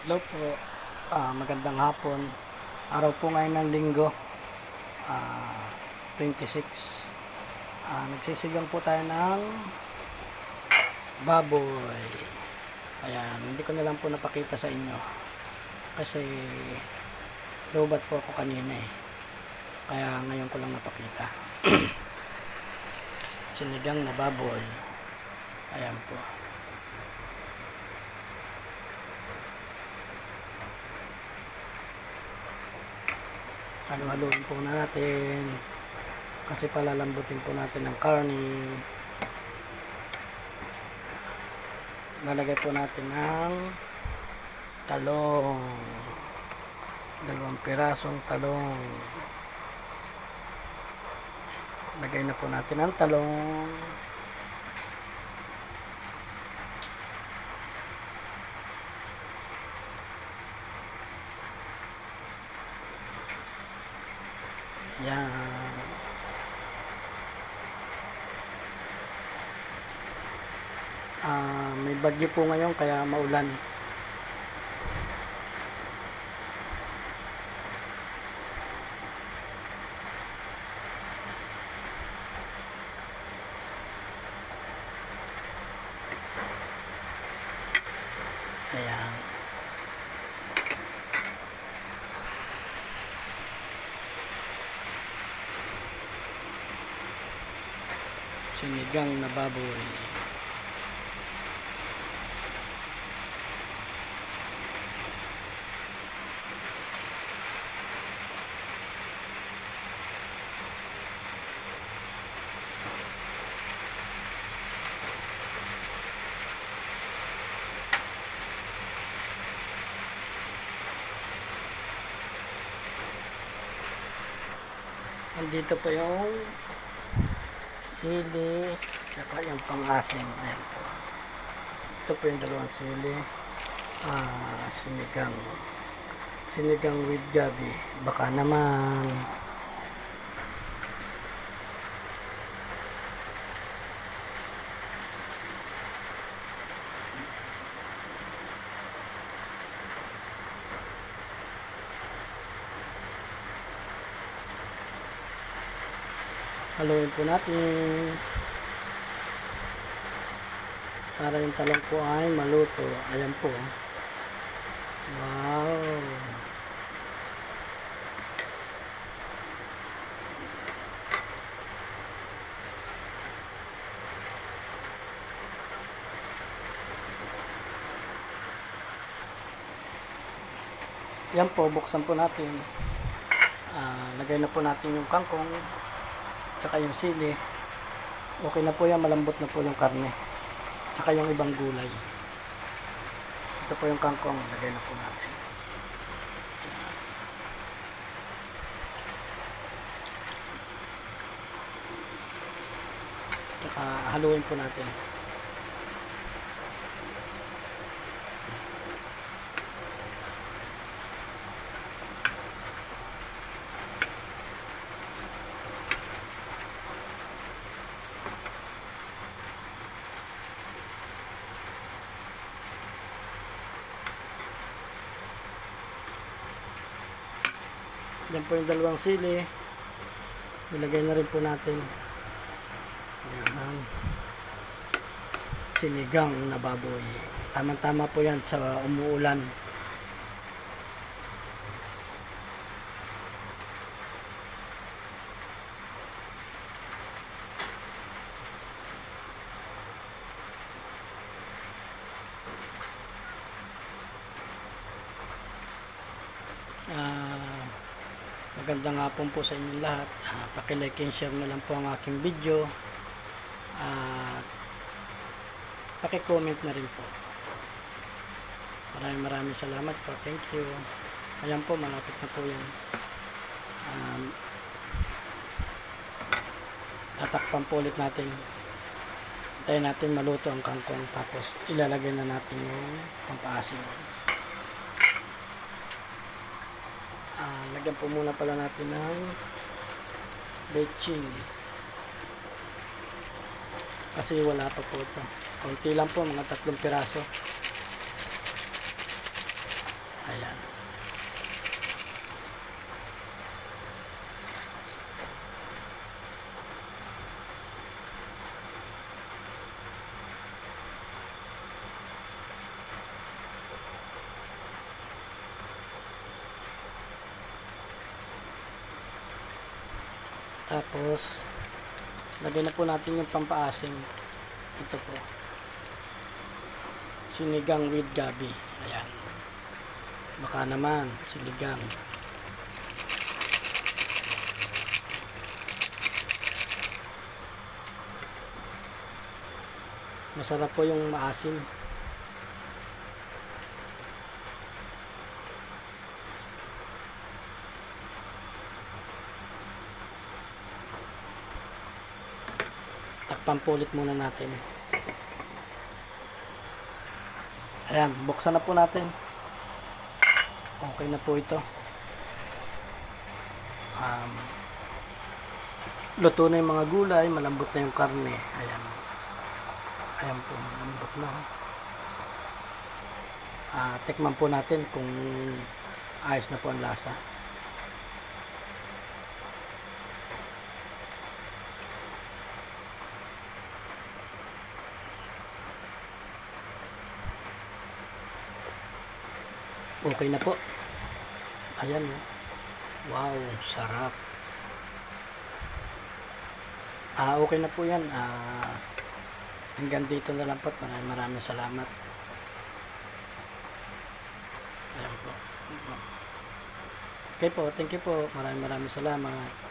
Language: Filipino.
Hello po, magandang hapon. Araw po ngayon ng linggo, 26. Nagsisigang po tayo ng baboy. Ayan, hindi ko na lang po napakita sa inyo kasi lobat po ako kanina eh. Kaya ngayon ko lang napakita. Sinigang na baboy. Ayan po. Halo-haloin po natin kasi palalambutin po natin ng karne. Lalagay po natin ng talong, 2 pirasong talong. Lagay na po natin ang talong. Yan. May bagyo po ngayon kaya maulan. Ayan. Sinigang na baboy. Andito po yung sili saka yung pang-asim. Ayan po. Ito po yung 2 sili. Sinigang with gabi. Baka naman. Haluin po natin para yung talong po ay maluto. Ayan po. Wow. Yan po, buksan po natin. Lagay na po natin yung kangkong tsaka yung sili. Okay na po yan, malambot na po yung karne tsaka yung ibang gulay. Ito po yung kangkong, lagay na po natin. Tsaka haluin po natin. Yan po yung 2 sili. Nilagay na rin po natin. Yan. Sinigang na baboy. Tama-tama po yan sa umuulan. Magandang hapon po sa inyong lahat. Paki-like and share na lang po ang aking video. Paki-comment na rin po. Maraming salamat po. Thank you. Ayan po, malapit na po yan. Tatakpan po ulit natin. Hintayin natin maluto ang kangkong. Tapos ilalagay na natin yung pampaasim. Lagyan po muna pala natin ng bechin kasi wala pa po ito. Konti lang po, mga 3 piraso. Ayan. Tapos, lagay na po natin yung pampaasim. Ito po. Sinigang with gabi. Ayan. Baka naman, sinigang. Masarap po yung maasim. Takpan po ulit muna natin. Ayan, buksan na po natin. Okay na po ito. Luto na yung mga gulay, malambot na yung karne. Ayan. Ayan po, malambot na. Tikman po natin kung ayos na po ang lasa. Okay na po. Ayan. Wow, sarap. Okay na po yan. Hanggang dito na lang po. Maraming salamat. Ayan po. Okay po, thank you po. Maraming salamat.